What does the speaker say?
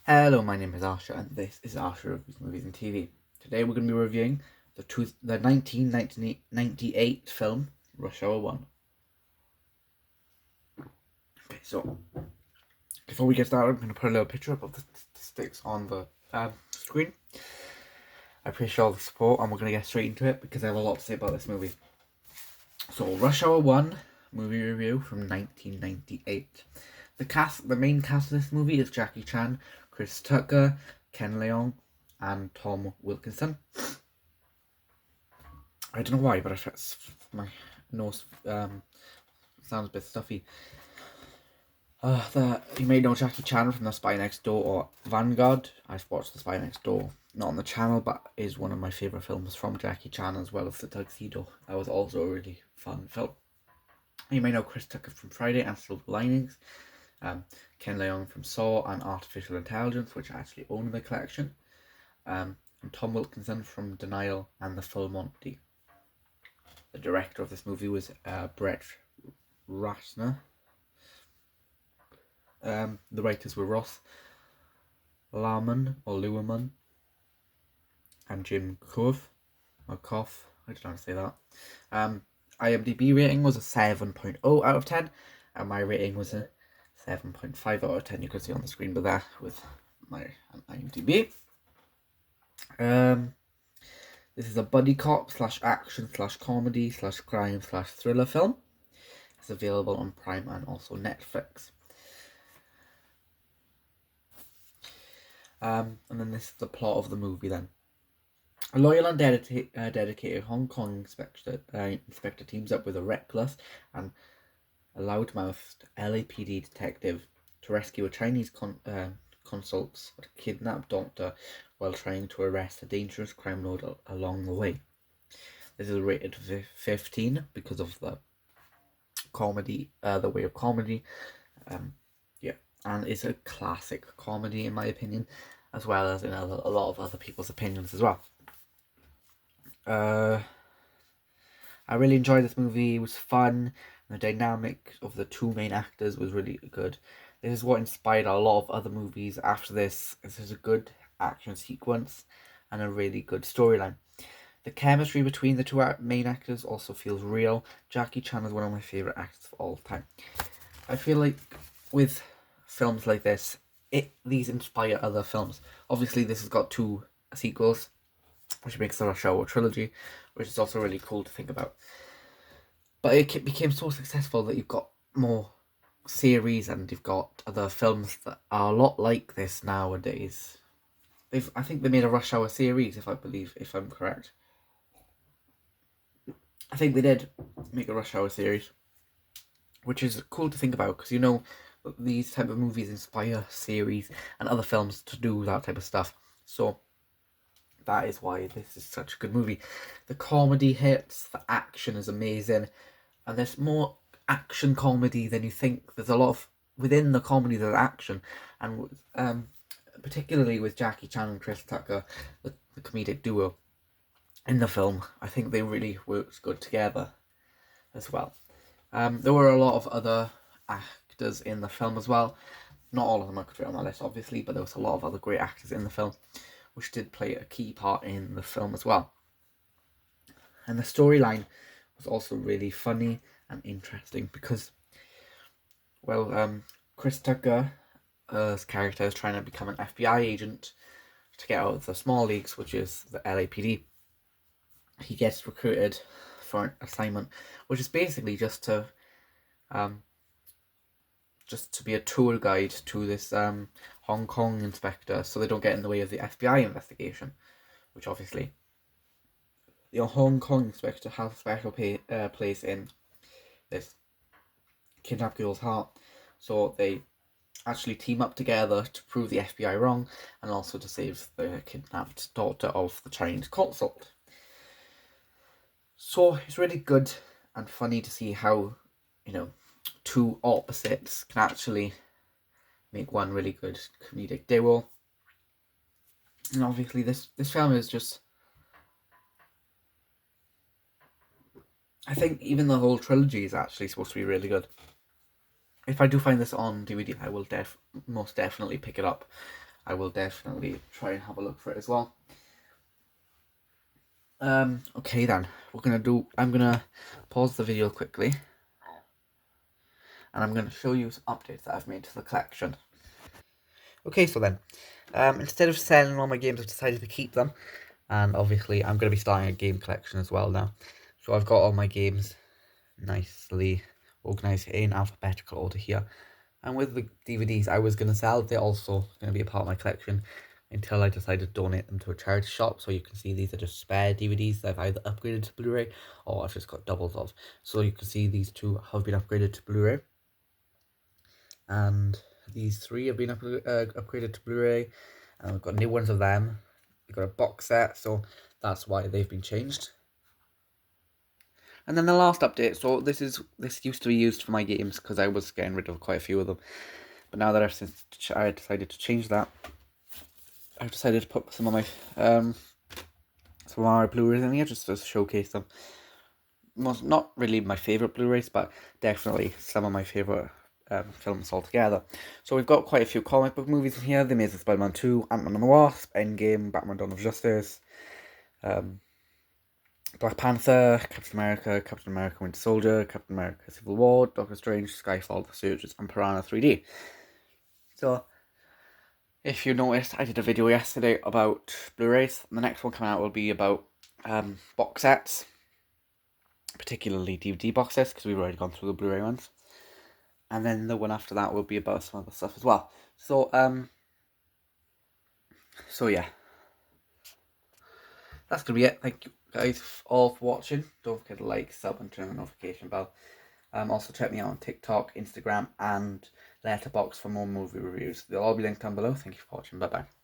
Hello, my name is Asher, and this is Asher Reviews Movies and TV. Today we're going to be reviewing the 1998 film Rush Hour 1. Okay, so before we get started, I'm going to put a little picture up of the statistics on the screen. I appreciate all the support, and we're going to get straight into it because I have a lot to say about this movie. So, Rush Hour 1 movie review from 1998. The main cast of this movie is Jackie Chan, Chris Tucker, Ken Leung, and Tom Wilkinson. I don't know why, but my nose sounds a bit stuffy. You may know Jackie Chan from The Spy Next Door or Vanguard. I've watched The Spy Next Door, not on the channel, but is one of my favourite films from Jackie Chan, as well as The Tuxedo. That was also a really fun film. You may know Chris Tucker from Friday and Silver Linings, Ken Leung from Saw and Artificial Intelligence, which I actually own in the collection, and Tom Wilkinson from Denial and The Full Monty. The director of this movie was Brett Ratner. The writers were Ross Luhrmann and Jim Koff. I don't know how to say that. IMDb rating was a 7.0 out of 10, and my rating was a 7.5 out of 10. You can see on the screen with that with my IMDb. This is a buddy cop / action / comedy / crime / thriller film. It's available on Prime and also Netflix. And then this is the plot of the movie then. A loyal and dedicated Hong Kong inspector teams up with a reckless and a loudmouthed LAPD detective to rescue a Chinese consul's kidnapped doctor while trying to arrest a dangerous crime lord along the way. This is rated 15 because of the comedy, the way of comedy. And it's a classic comedy in my opinion, as well as in a lot of other people's opinions as well. I really enjoyed this movie. It was fun. The dynamic of the two main actors was really good. This is what inspired a lot of other movies after this. This is a good action sequence and a really good storyline. The chemistry between the two main actors also feels real. Jackie Chan is one of my favourite actors of all time. I feel like with films like this, these inspire other films. Obviously, this has got 2 sequels, which makes the Rush Hour trilogy, which is also really cool to think about. But it became so successful that you've got more series and you've got other films that are a lot like this nowadays. I think they made a Rush Hour series, if I'm correct. I think they did make a Rush Hour series, which is cool to think about because these type of movies inspire series and other films to do that type of stuff. So that is why this is such a good movie. The comedy hits, the action is amazing, and there's more action comedy than you think. There's a lot of within the comedy there's action, and particularly with Jackie Chan and Chris Tucker, the comedic duo in the film. I think they really worked good together as well. There were a lot of other actors in the film as well. Not all of them I could fit on my list, obviously, but there was a lot of other great actors in the film, which did play a key part in the film as well. And the storyline was also really funny and interesting because, Chris Tucker's character is trying to become an FBI agent to get out of the small leagues, which is the LAPD. He gets recruited for an assignment, which is basically just to be a tour guide to this Hong Kong inspector, so they don't get in the way of the FBI investigation, which obviously the Hong Kong inspector has a special place in this kidnapped girl's heart. So they actually team up together to prove the FBI wrong and also to save the kidnapped daughter of the Chinese consul. So it's really good and funny to see how, 2 opposites can actually make one really good comedic duo. And obviously this film is just, I think even the whole trilogy is actually supposed to be really good. If I do find this on DVD, I will most definitely pick it up. I will definitely try and have a look for it as well. Okay then, I'm gonna pause the video quickly, and I'm gonna show you some updates that I've made to the collection. Okay, so then, instead of selling all my games, I've decided to keep them, and obviously I'm gonna be starting a game collection as well now. So I've got all my games nicely organized in alphabetical order here. And with the DVDs I was going to sell, they're also going to be a part of my collection until I decide to donate them to a charity shop. So you can see these are just spare DVDs that I've either upgraded to Blu-ray or I've just got doubles of. So you can see these two have been upgraded to Blu-ray. And these three have been upgraded to Blu-ray. And we've got new ones of them. We've got a box set, so that's why they've been changed. And then the last update, so this used to be used for my games because I was getting rid of quite a few of them. But now that I decided to change that, I've decided to put some of my Blu-rays in here just to showcase them. Not really my favourite Blu-rays, but definitely some of my favourite films altogether. So we've got quite a few comic book movies in here: The Amazing Spider-Man 2, Ant-Man and the Wasp, Endgame, Batman: Dawn of Justice, Black Panther, Captain America Winter Soldier, Captain America Civil War, Doctor Strange, Skyfall, The Surgeons, and Piranha 3D. So, if you noticed, I did a video yesterday about Blu-rays. The next one coming out will be about box sets, particularly DVD box sets, because we've already gone through the Blu-ray ones. And then the one after that will be about some other stuff as well. So yeah. That's going to be it. Thank you guys all for watching. Don't forget to like, sub, and turn on the notification bell. Also check me out on TikTok, Instagram, and Letterboxd for more movie reviews. They'll all be linked down below. Thank you for watching. Bye bye.